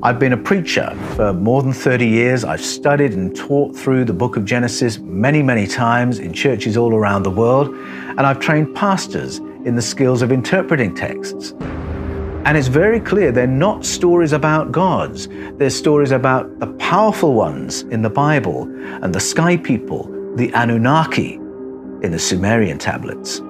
I've been a preacher for more than 30 years. I've studied and taught through the book of Genesis many, many times in churches all around the world, and I've trained pastors in the skills of interpreting texts. And it's very clear they're not stories about gods. They're stories about the powerful ones in the Bible and the sky people, the Anunnaki, in the Sumerian tablets.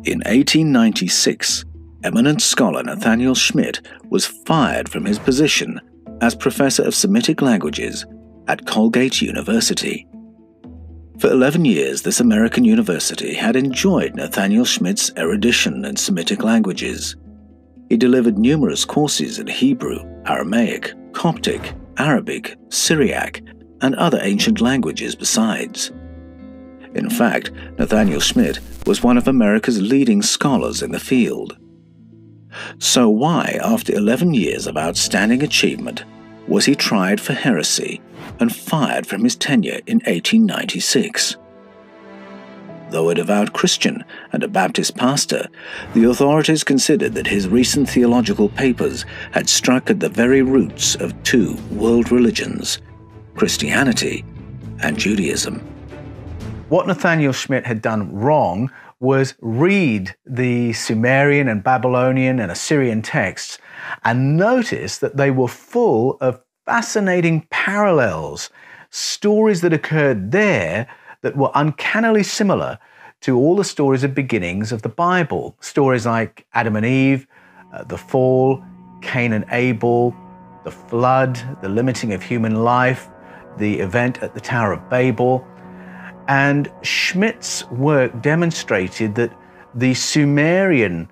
In 1896, eminent scholar Nathaniel Schmidt was fired from his position as Professor of Semitic Languages at Colgate University. For 11 years, this American university had enjoyed Nathaniel Schmidt's erudition in Semitic languages. He delivered numerous courses in Hebrew, Aramaic, Coptic, Arabic, Syriac, and other ancient languages besides. In fact, Nathaniel Schmidt was one of America's leading scholars in the field. So why, after 11 years of outstanding achievement, was he tried for heresy and fired from his tenure in 1896? Though a devout Christian and a Baptist pastor, the authorities considered that his recent theological papers had struck at the very roots of two world religions, Christianity and Judaism. What Nathaniel Schmidt had done wrong was read the Sumerian and Babylonian and Assyrian texts and notice that they were full of fascinating parallels, stories that occurred there that were uncannily similar to all the stories of beginnings of the Bible. Stories like Adam and Eve, the fall, Cain and Abel, the flood, the limiting of human life, the event at the Tower of Babel. And Schmidt's work demonstrated that the Sumerian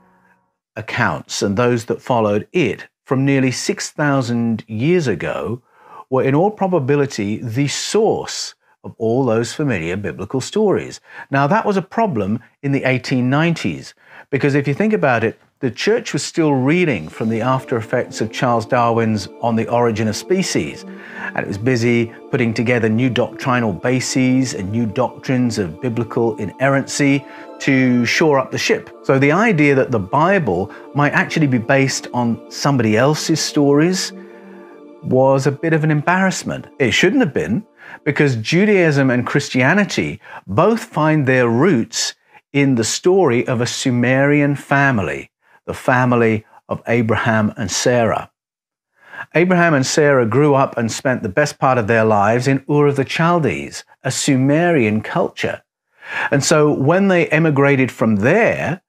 accounts and those that followed it from nearly 6,000 years ago were in all probability the source of all those familiar biblical stories. Now, that was a problem in the 1890s, because if you think about it, the church was still reeling from the after effects of Charles Darwin's On the Origin of Species, and it was busy putting together new doctrinal bases and new doctrines of biblical inerrancy to shore up the ship. So the idea that the Bible might actually be based on somebody else's stories was a bit of an embarrassment. It shouldn't have been, because Judaism and Christianity both find their roots in the story of a Sumerian family, the family of Abraham and Sarah. Abraham and Sarah grew up and spent the best part of their lives in Ur of the Chaldees, a Sumerian culture. And so when they emigrated from there,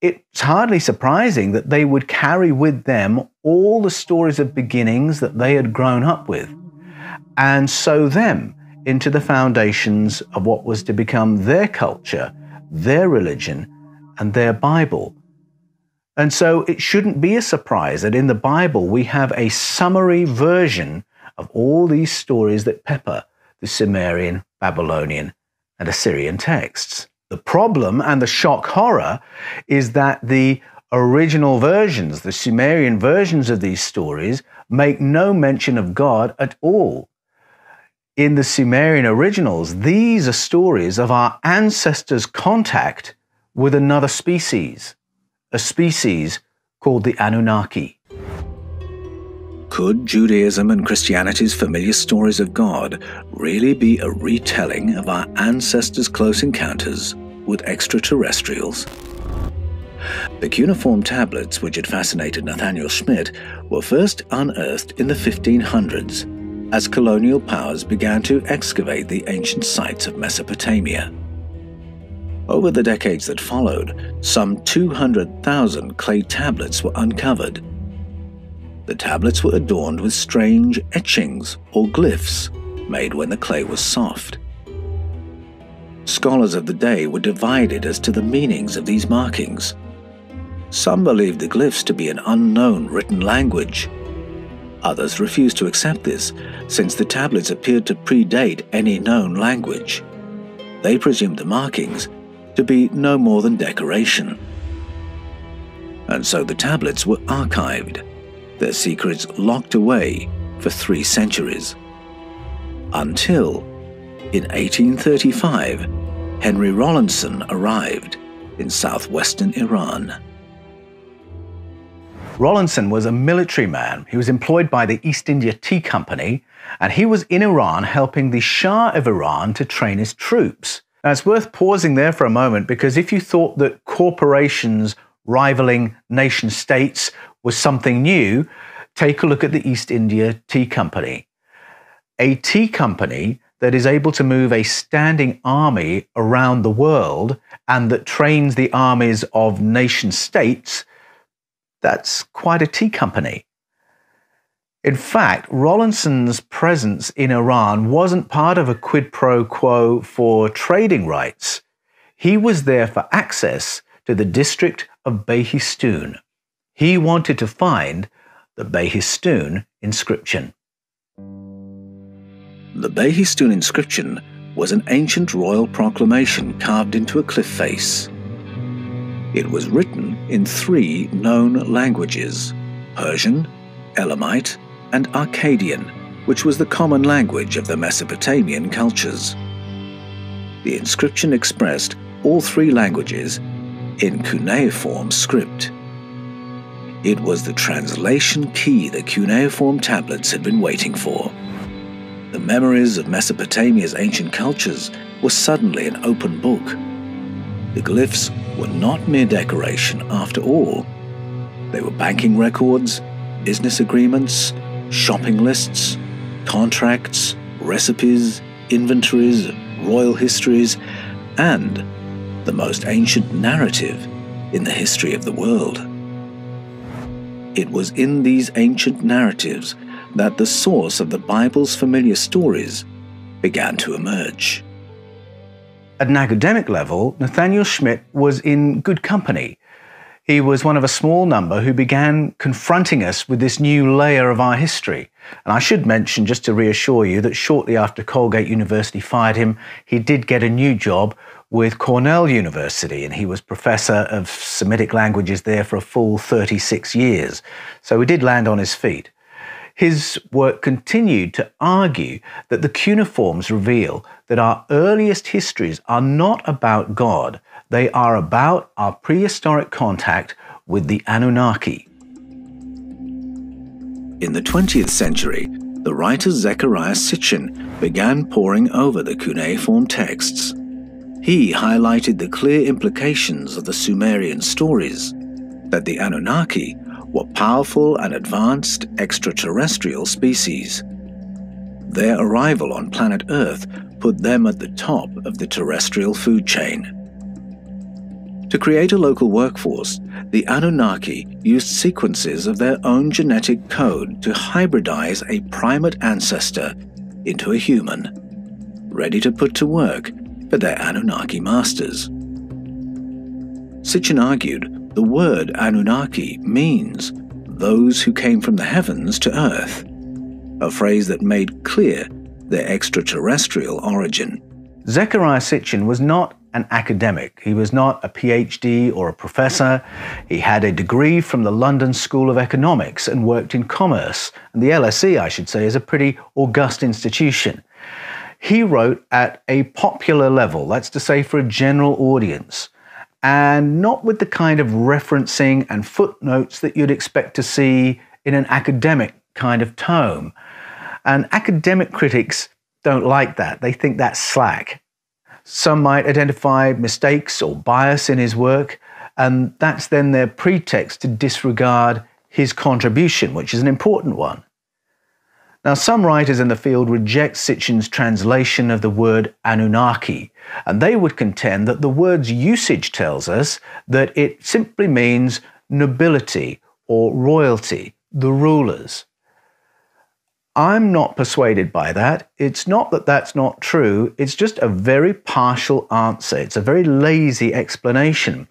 it's hardly surprising that they would carry with them all the stories of beginnings that they had grown up with, and sow them into the foundations of what was to become their culture, their religion, and their Bible. And so it shouldn't be a surprise that in the Bible we have a summary version of all these stories that pepper the Sumerian, Babylonian, and Assyrian texts. The problem and the shock horror is that the original versions, the Sumerian versions of these stories, make no mention of God at all. In the Sumerian originals, these are stories of our ancestors' contact with another species, a species called the Anunnaki. Could Judaism and Christianity's familiar stories of God really be a retelling of our ancestors' close encounters with extraterrestrials? The cuneiform tablets which had fascinated Nathaniel Schmidt were first unearthed in the 1500s as colonial powers began to excavate the ancient sites of Mesopotamia. Over the decades that followed, some 200,000 clay tablets were uncovered. The tablets were adorned with strange etchings or glyphs made when the clay was soft. Scholars of the day were divided as to the meanings of these markings. Some believed the glyphs to be an unknown written language. Others refused to accept this, since the tablets appeared to predate any known language. They presumed the markings to be no more than decoration. And so the tablets were archived, their secrets locked away for 3 centuries. Until In 1835, Henry Rawlinson arrived in southwestern Iran. Rawlinson was a military man. He was employed by the East India Tea Company, and he was in Iran helping the Shah of Iran to train his troops. Now, it's worth pausing there for a moment, because if you thought that corporations rivaling nation states was something new, take a look at the East India Tea Company. A tea company that is able to move a standing army around the world and that trains the armies of nation states, that's quite a tea company. In fact, Rawlinson's presence in Iran wasn't part of a quid pro quo for trading rights. He was there for access to the district of Behistun. He wanted to find the Behistun inscription. The Behistun inscription was an ancient royal proclamation carved into a cliff face. It was written in 3 known languages: Persian, Elamite, and Akkadian, which was the common language of the Mesopotamian cultures. The inscription expressed all 3 languages in cuneiform script. It was the translation key the cuneiform tablets had been waiting for. The memories of Mesopotamia's ancient cultures were suddenly an open book. The glyphs were not mere decoration after all. They were banking records, business agreements, shopping lists, contracts, recipes, inventories, royal histories, and the most ancient narrative in the history of the world. It was in these ancient narratives that the source of the Bible's familiar stories began to emerge. At an academic level, Nathaniel Schmidt was in good company. He was one of a small number who began confronting us with this new layer of our history. And I should mention, just to reassure you, that shortly after Colgate University fired him, he did get a new job with Cornell University, and he was professor of Semitic languages there for a full 36 years. So he did land on his feet. His work continued to argue that the cuneiforms reveal that our earliest histories are not about God. They are about our prehistoric contact with the Anunnaki. In the 20th century, the writer Zecharia Sitchin began poring over the cuneiform texts. He highlighted the clear implications of the Sumerian stories, that the Anunnaki were powerful and advanced extraterrestrial species. Their arrival on planet Earth put them at the top of the terrestrial food chain. To create a local workforce, the Anunnaki used sequences of their own genetic code to hybridize a primate ancestor into a human, ready to put to work for their Anunnaki masters. Sitchin argued the word Anunnaki means those who came from the heavens to Earth, a phrase that made clear their extraterrestrial origin. Zecharia Sitchin was not an academic. He was not a PhD or a professor. He had a degree from the London School of Economics and worked in commerce. And the LSE, I should say, is a pretty august institution. He wrote at a popular level, that's to say for a general audience, and not with the kind of referencing and footnotes that you'd expect to see in an academic kind of tome. And academic critics don't like that. They think that's slack. Some might identify mistakes or bias in his work, and that's then their pretext to disregard his contribution, which is an important one. Now, some writers in the field reject Sitchin's translation of the word Anunnaki, and they would contend that the word's usage tells us that it simply means nobility or royalty, the rulers. I'm not persuaded by that. It's not that that's not true. It's just a very partial answer. It's a very lazy explanation.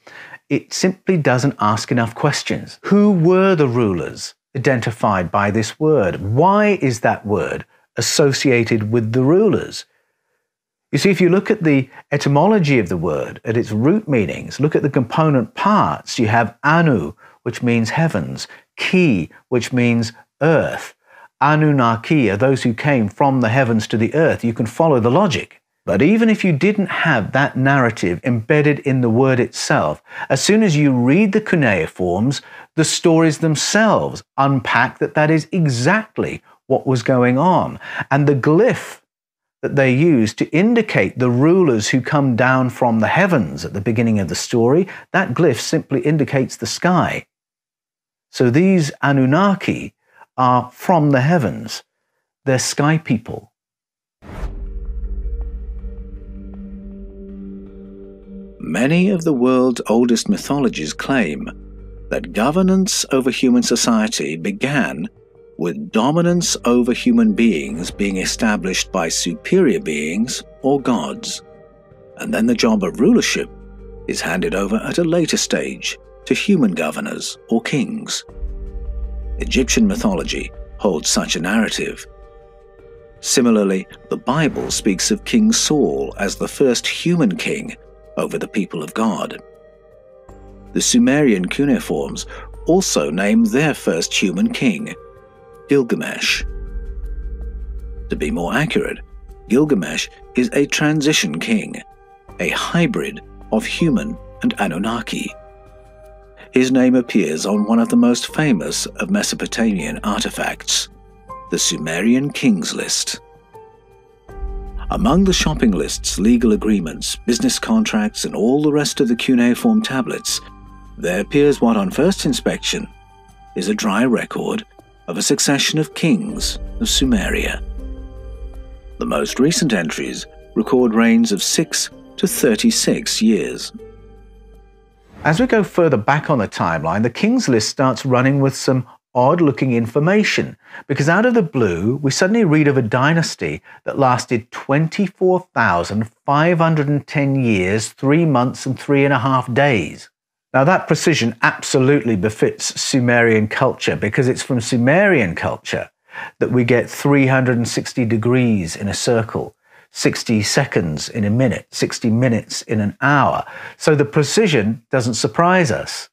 It simply doesn't ask enough questions. Who were the rulers identified by this word? Why is that word associated with the rulers? You see, if you look at the etymology of the word, at its root meanings, look at the component parts, you have Anu, which means heavens, Ki, which means earth. Anunnaki are those who came from the heavens to the earth. You can follow the logic. But even if you didn't have that narrative embedded in the word itself, as soon as you read the cuneiforms, the stories themselves unpack that is exactly what was going on. And the glyph that they use to indicate the rulers who come down from the heavens at the beginning of the story, that glyph simply indicates the sky. So these Anunnaki are from the heavens. They're sky people. Many of the world's oldest mythologies claim that governance over human society began with dominance over human beings being established by superior beings or gods, and then the job of rulership is handed over at a later stage to human governors or kings. Egyptian mythology holds such a narrative. Similarly, the Bible speaks of King Saul as the first human king over the people of God. The Sumerian cuneiforms also name their first human king, Gilgamesh. To be more accurate, Gilgamesh is a transition king, a hybrid of human and Anunnaki. His name appears on one of the most famous of Mesopotamian artifacts, the Sumerian Kings List. Among the shopping lists, legal agreements, business contracts, and all the rest of the cuneiform tablets, there appears what on first inspection is a dry record of a succession of kings of Sumeria. The most recent entries record reigns of 6 to 36 years. As we go further back on the timeline, the Kings List starts running with some odd-looking information, because out of the blue, we suddenly read of a dynasty that lasted 24,510 years, 3 months and 3.5 days. Now that precision absolutely befits Sumerian culture, because it's from Sumerian culture that we get 360 degrees in a circle, 60 seconds in a minute, 60 minutes in an hour. So the precision doesn't surprise us.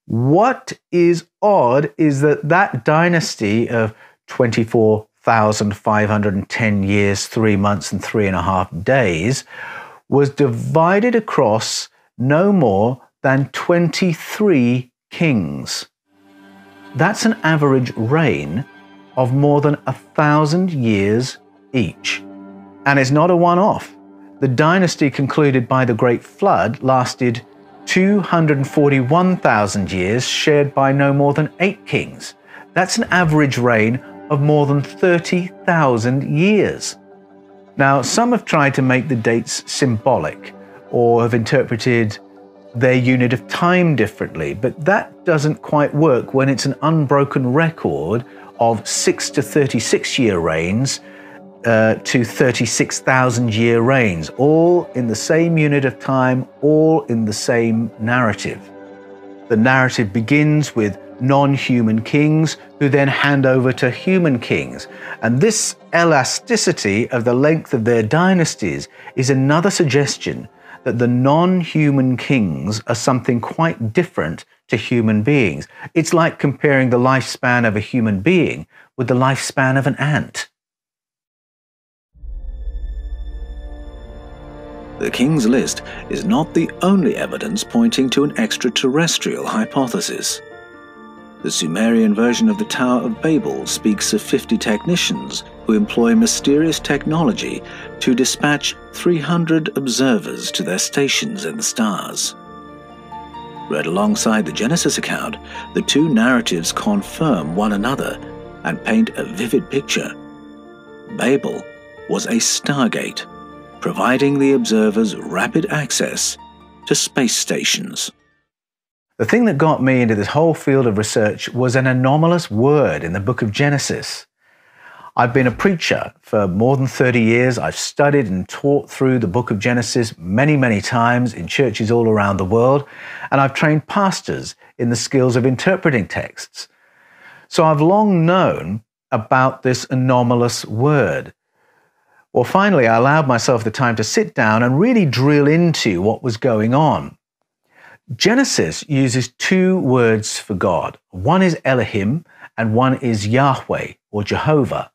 What is odd is that dynasty of 24,510 years, 3 months and 3.5 days was divided across no more than 23 kings. That's an average reign of more than 1,000 years each. And it's not a one-off. The dynasty concluded by the Great Flood lasted 241,000 years, shared by no more than 8 kings. That's an average reign of more than 30,000 years. Now, some have tried to make the dates symbolic or have interpreted their unit of time differently, but that doesn't quite work when it's an unbroken record of 6 to 36 year reigns to 36,000 year reigns, all in the same unit of time, all in the same narrative. The narrative begins with non-human kings who then hand over to human kings. And this elasticity of the length of their dynasties is another suggestion that the non-human kings are something quite different to human beings. It's like comparing the lifespan of a human being with the lifespan of an ant. The King's List is not the only evidence pointing to an extraterrestrial hypothesis. The Sumerian version of the Tower of Babel speaks of 50 technicians who employ mysterious technology to dispatch 300 observers to their stations in the stars. Read alongside the Genesis account, the two narratives confirm one another and paint a vivid picture. Babel was a stargate, providing the observers rapid access to space stations. The thing that got me into this whole field of research was an anomalous word in the book of Genesis. I've been a preacher for more than 30 years. I've studied and taught through the book of Genesis many, many times in churches all around the world, and I've trained pastors in the skills of interpreting texts. So I've long known about this anomalous word. Well, finally, I allowed myself the time to sit down and really drill into what was going on. Genesis uses two words for God. One is Elohim and one is Yahweh or Jehovah.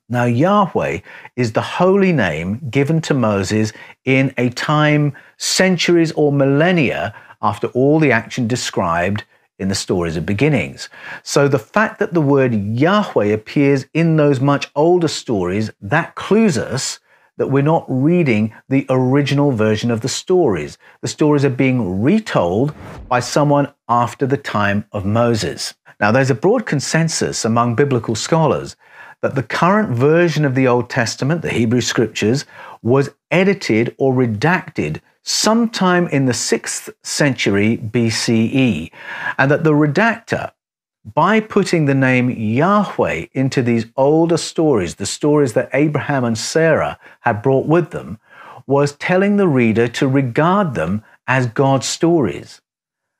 Now, Yahweh is the holy name given to Moses in a time centuries or millennia after all the action described in the stories of beginnings. So the fact that the word Yahweh appears in those much older stories, that clues us that we're not reading the original version of the stories. The stories are being retold by someone after the time of Moses. Now, there's a broad consensus among biblical scholars that the current version of the Old Testament, the Hebrew Scriptures, was edited or redacted sometime in the 6th century BCE, and that the redactor, by putting the name Yahweh into these older stories, the stories that Abraham and Sarah had brought with them, was telling the reader to regard them as God's stories.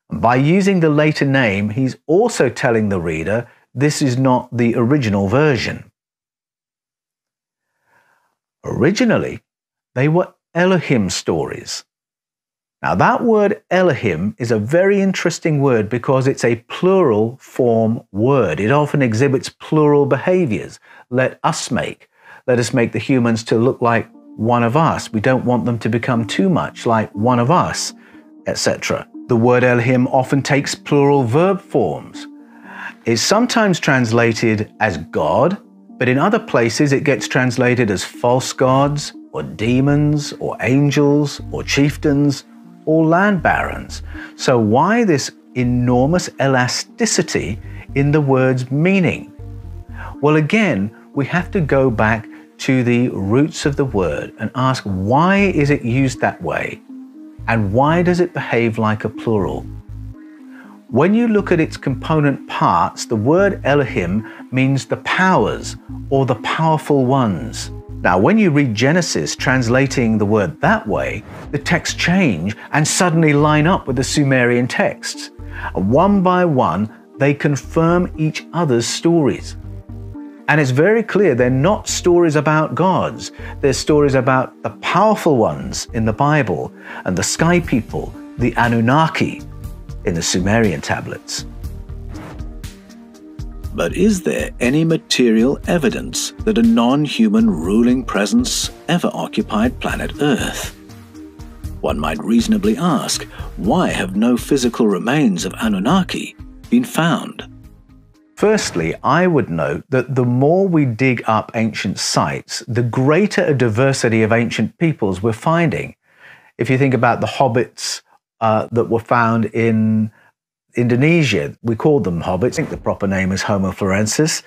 And by using the later name, he's also telling the reader this is not the original version. Originally, they were Elohim stories. Now, that word Elohim is a very interesting word because it's a plural form word. It often exhibits plural behaviors. Let us make the humans to look like one of us. We don't want them to become too much like one of us, etc. The word Elohim often takes plural verb forms. It's sometimes translated as God, but in other places it gets translated as false gods, or demons, or angels, or chieftains, or land barons. So why this enormous elasticity in the word's meaning? Well, again, we have to go back to the roots of the word and ask, why is it used that way? And why does it behave like a plural? When you look at its component parts, the word Elohim means the powers or the powerful ones. Now, when you read Genesis translating the word that way, the texts change and suddenly line up with the Sumerian texts. One by one, they confirm each other's stories. And it's very clear they're not stories about gods. They're stories about the powerful ones in the Bible and the sky people, the Anunnaki, in the Sumerian tablets. But is there any material evidence that a non-human ruling presence ever occupied planet Earth? One might reasonably ask, why have no physical remains of Anunnaki been found? Firstly, I would note that the more we dig up ancient sites, the greater a diversity of ancient peoples we're finding. If you think about the hobbits that were found in Indonesia, we called them hobbits, I think the proper name is Homo florensis,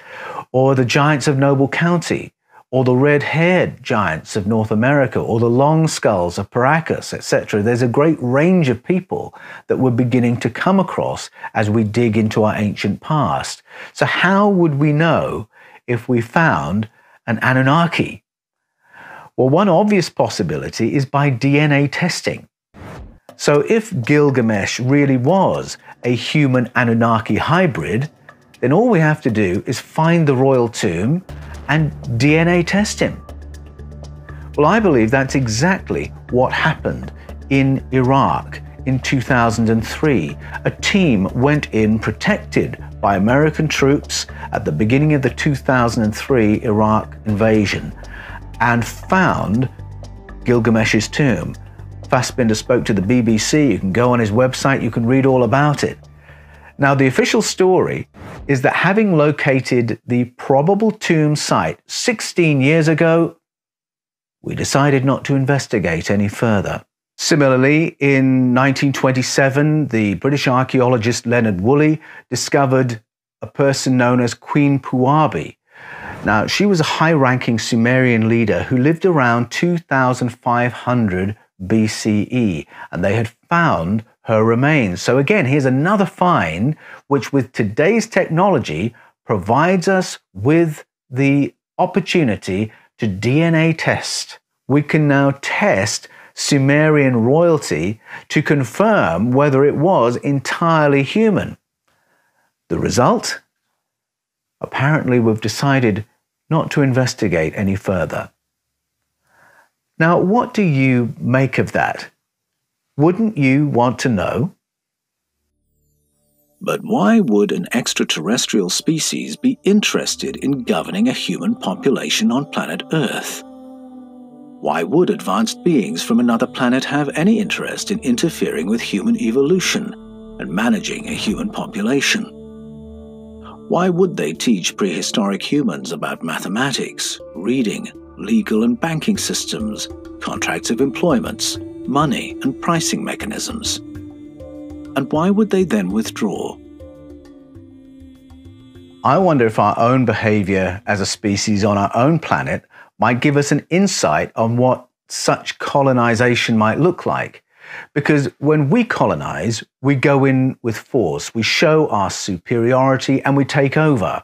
or the giants of Noble County, or the red-haired giants of North America, or the long skulls of Paracas, etc. There's a great range of people that we're beginning to come across as we dig into our ancient past. So how would we know if we found an Anunnaki? Well, one obvious possibility is by DNA testing. So if Gilgamesh really was a human Anunnaki hybrid, then all we have to do is find the royal tomb and DNA test him. Well, I believe that's exactly what happened in Iraq in 2003. A team went in protected by American troops at the beginning of the 2003 Iraq invasion and found Gilgamesh's tomb. Fassbinder spoke to the BBC. You can go on his website, you can read all about it. Now, the official story is that having located the probable tomb site 16 years ago, we decided not to investigate any further. Similarly, in 1927, the British archaeologist Leonard Woolley discovered a person known as Queen Puabi. Now, she was a high-ranking Sumerian leader who lived around 2500 BCE, and they had found her remains. So again, here's another find which with today's technology provides us with the opportunity to DNA test. We can now test Sumerian royalty to confirm whether it was entirely human. The result? Apparently we've decided not to investigate any further. Now, what do you make of that? Wouldn't you want to know? But why would an extraterrestrial species be interested in governing a human population on planet Earth? Why would advanced beings from another planet have any interest in interfering with human evolution and managing a human population? Why would they teach prehistoric humans about mathematics, reading, legal and banking systems, contracts of employment, money and pricing mechanisms? And why would they then withdraw? I wonder if our own behavior as a species on our own planet might give us an insight on what such colonization might look like. Because when we colonize, we go in with force, we show our superiority and we take over.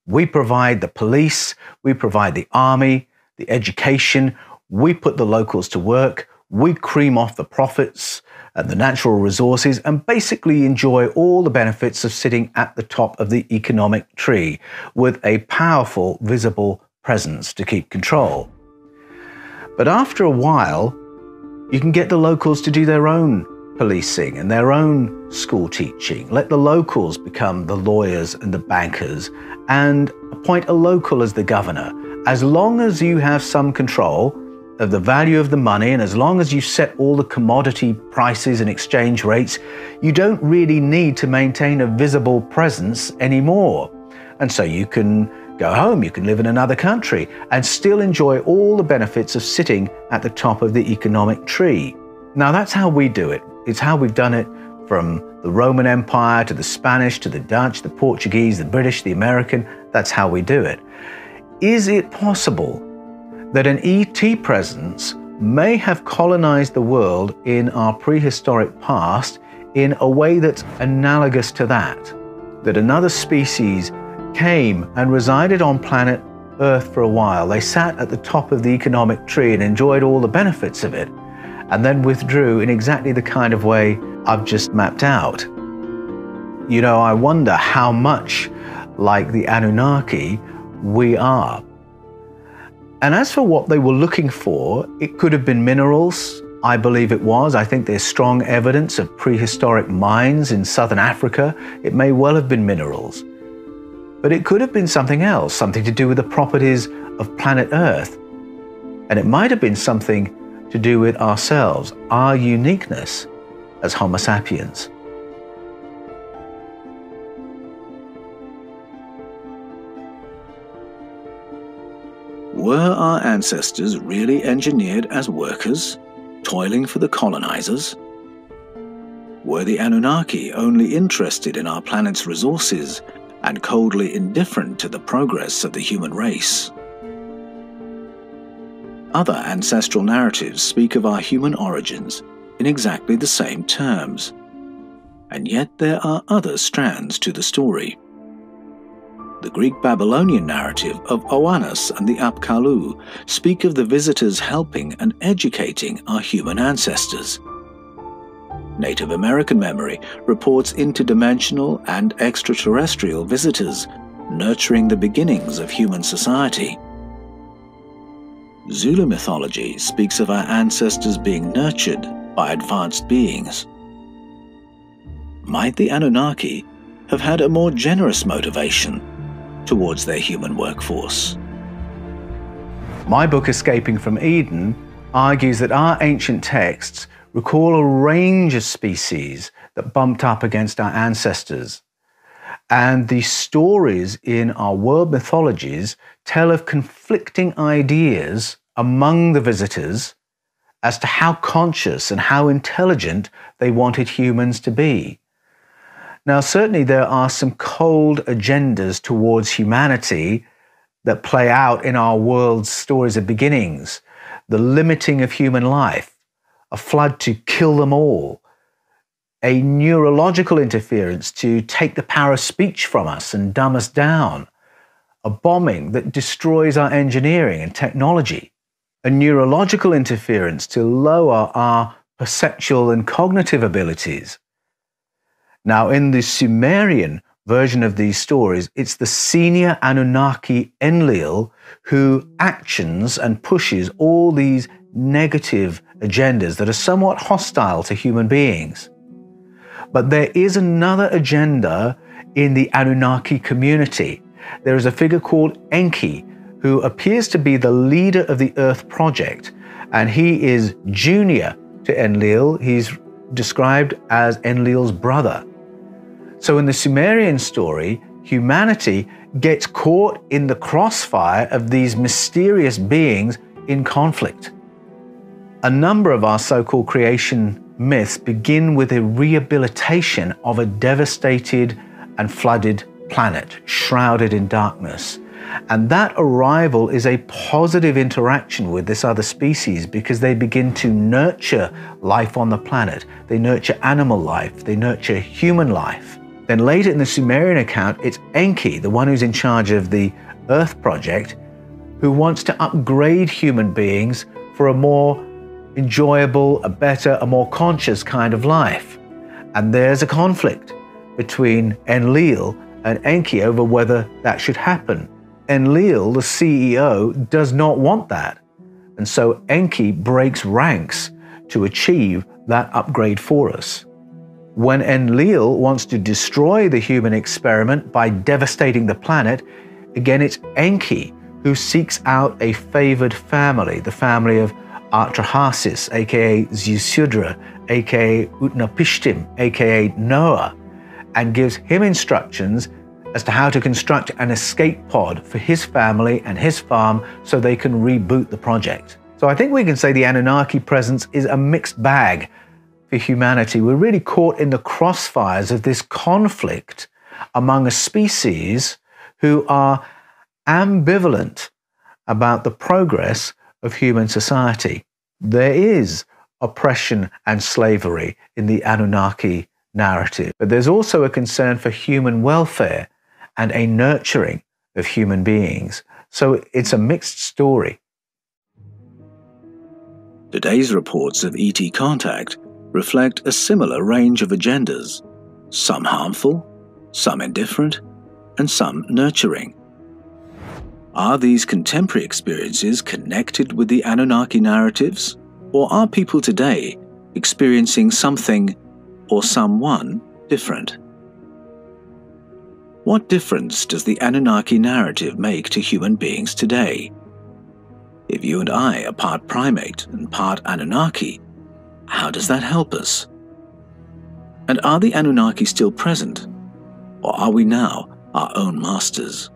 We provide the police, we provide the army, the education, we put the locals to work, we cream off the profits and the natural resources and basically enjoy all the benefits of sitting at the top of the economic tree with a powerful, visible presence to keep control. But after a while, you can get the locals to do their own policing and their own school teaching. Let the locals become the lawyers and the bankers and appoint a local as the governor. As long as you have some control of the value of the money and as long as you set all the commodity prices and exchange rates, you don't really need to maintain a visible presence anymore. And so you can go home, you can live in another country and still enjoy all the benefits of sitting at the top of the economic tree. Now that's how we do it. It's how we've done it from the Roman Empire to the Spanish, to the Dutch, the Portuguese, the British, the American. That's how we do it. Is it possible that an ET presence may have colonized the world in our prehistoric past in a way that's analogous to that? That another species came and resided on planet Earth for a while. They sat at the top of the economic tree and enjoyed all the benefits of it, and then withdrew in exactly the kind of way I've just mapped out. You know, I wonder how much like the Anunnaki we are. And as for what they were looking for, it could have been minerals. I believe it was. I think there's strong evidence of prehistoric mines in southern Africa. It may well have been minerals. But it could have been something else, something to do with the properties of planet Earth. And it might have been something to do with ourselves, our uniqueness as Homo sapiens. Were our ancestors really engineered as workers, toiling for the colonizers? Were the Anunnaki only interested in our planet's resources and coldly indifferent to the progress of the human race? Other ancestral narratives speak of our human origins in exactly the same terms, and yet there are other strands to the story. The Greek-Babylonian narrative of Oannes and the Apkallu speak of the visitors helping and educating our human ancestors. Native American memory reports interdimensional and extraterrestrial visitors nurturing the beginnings of human society. Zulu mythology speaks of our ancestors being nurtured by advanced beings. Might the Anunnaki have had a more generous motivation towards their human workforce? My book, Escaping from Eden, argues that our ancient texts recall a range of species that bumped up against our ancestors. And the stories in our world mythologies tell of conflicting ideas among the visitors as to how conscious and how intelligent they wanted humans to be. Now, certainly there are some cold agendas towards humanity that play out in our world's stories of beginnings. The limiting of human life, a flood to kill them all, a neurological interference to take the power of speech from us and dumb us down, a bombing that destroys our engineering and technology, a neurological interference to lower our perceptual and cognitive abilities. Now, in the Sumerian version of these stories, it's the senior Anunnaki Enlil who actions and pushes all these negative agendas that are somewhat hostile to human beings. But there is another agenda in the Anunnaki community. There is a figure called Enki, who appears to be the leader of the Earth Project, and he is junior to Enlil. He's described as Enlil's brother. So in the Sumerian story, humanity gets caught in the crossfire of these mysterious beings in conflict. A number of our so-called creation myths begin with a rehabilitation of a devastated and flooded planet, shrouded in darkness. And that arrival is a positive interaction with this other species because they begin to nurture life on the planet. They nurture animal life, they nurture human life. Then later in the Sumerian account, it's Enki, the one who's in charge of the Earth Project, who wants to upgrade human beings for a more enjoyable, a better, a more conscious kind of life. And there's a conflict between Enlil and Enki over whether that should happen. Enlil, the CEO, does not want that. And so Enki breaks ranks to achieve that upgrade for us. When Enlil wants to destroy the human experiment by devastating the planet, again it's Enki who seeks out a favored family, the family of Atrahasis, aka Ziusudra, aka Utnapishtim, aka Noah, and gives him instructions as to how to construct an escape pod for his family and his farm so they can reboot the project. So I think we can say the Anunnaki presence is a mixed bag for humanity. We're really caught in the crossfires of this conflict among a species who are ambivalent about the progress of human society. There is oppression and slavery in the Anunnaki narrative, but there's also a concern for human welfare and a nurturing of human beings. So it's a mixed story. Today's reports of ET contact reflect a similar range of agendas, some harmful, some indifferent, and some nurturing. Are these contemporary experiences connected with the Anunnaki narratives, or are people today experiencing something or someone different? What difference does the Anunnaki narrative make to human beings today? If you and I are part primate and part Anunnaki, how does that help us? And are the Anunnaki still present, or are we now our own masters?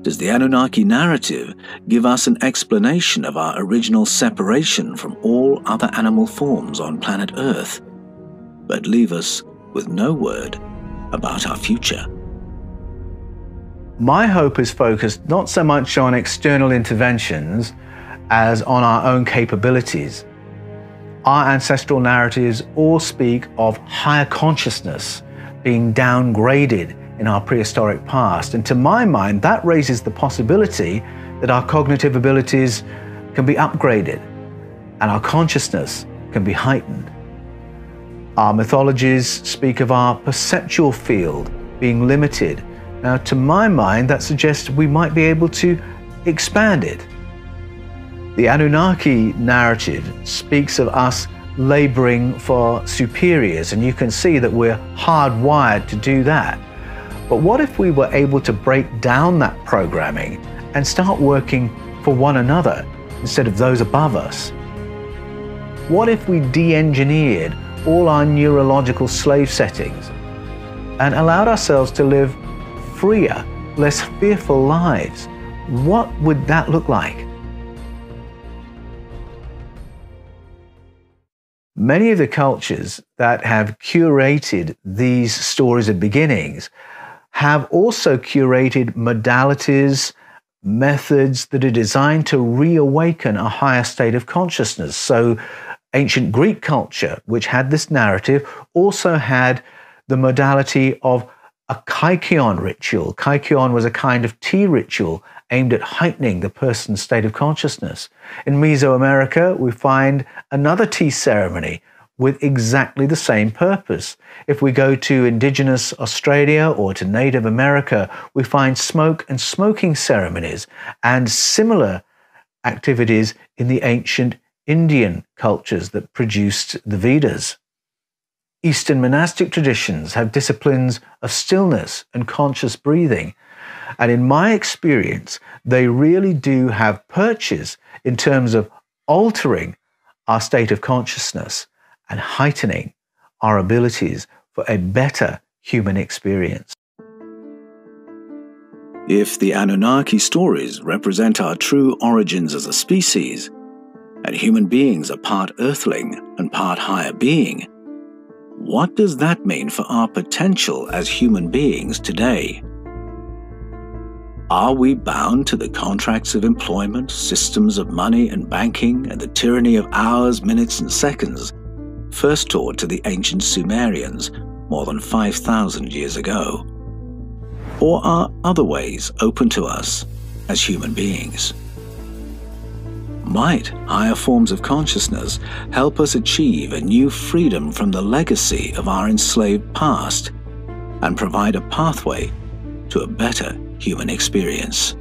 Does the Anunnaki narrative give us an explanation of our original separation from all other animal forms on planet Earth, but leave us with no word about our future? My hope is focused not so much on external interventions as on our own capabilities. Our ancestral narratives all speak of higher consciousness being downgraded in our prehistoric past, and to my mind that raises the possibility that our cognitive abilities can be upgraded and our consciousness can be heightened. Our mythologies speak of our perceptual field being limited. Now, to my mind, that suggests we might be able to expand it. The Anunnaki narrative speaks of us laboring for superiors, and you can see that we're hardwired to do that. But what if we were able to break down that programming and start working for one another instead of those above us? What if we de-engineered all our neurological slave settings and allowed ourselves to live freer, less fearful lives? What would that look like? Many of the cultures that have curated these stories of beginnings have also curated modalities, methods that are designed to reawaken a higher state of consciousness. So ancient Greek culture, which had this narrative, also had the modality of a kykeon ritual. Kykeon was a kind of tea ritual aimed at heightening the person's state of consciousness. In Mesoamerica, we find another tea ceremony with exactly the same purpose. If we go to indigenous Australia or to Native America, we find smoke and smoking ceremonies and similar activities in the ancient Indian cultures that produced the Vedas. Eastern monastic traditions have disciplines of stillness and conscious breathing. And in my experience, they really do have perches in terms of altering our state of consciousness and heightening our abilities for a better human experience. If the Anunnaki stories represent our true origins as a species, and human beings are part earthling and part higher being, what does that mean for our potential as human beings today? Are we bound to the contracts of employment, systems of money and banking, and the tyranny of hours, minutes, and seconds first taught to the ancient Sumerians more than 5,000 years ago? Or are other ways open to us as human beings? Might higher forms of consciousness help us achieve a new freedom from the legacy of our enslaved past and provide a pathway to a better human experience?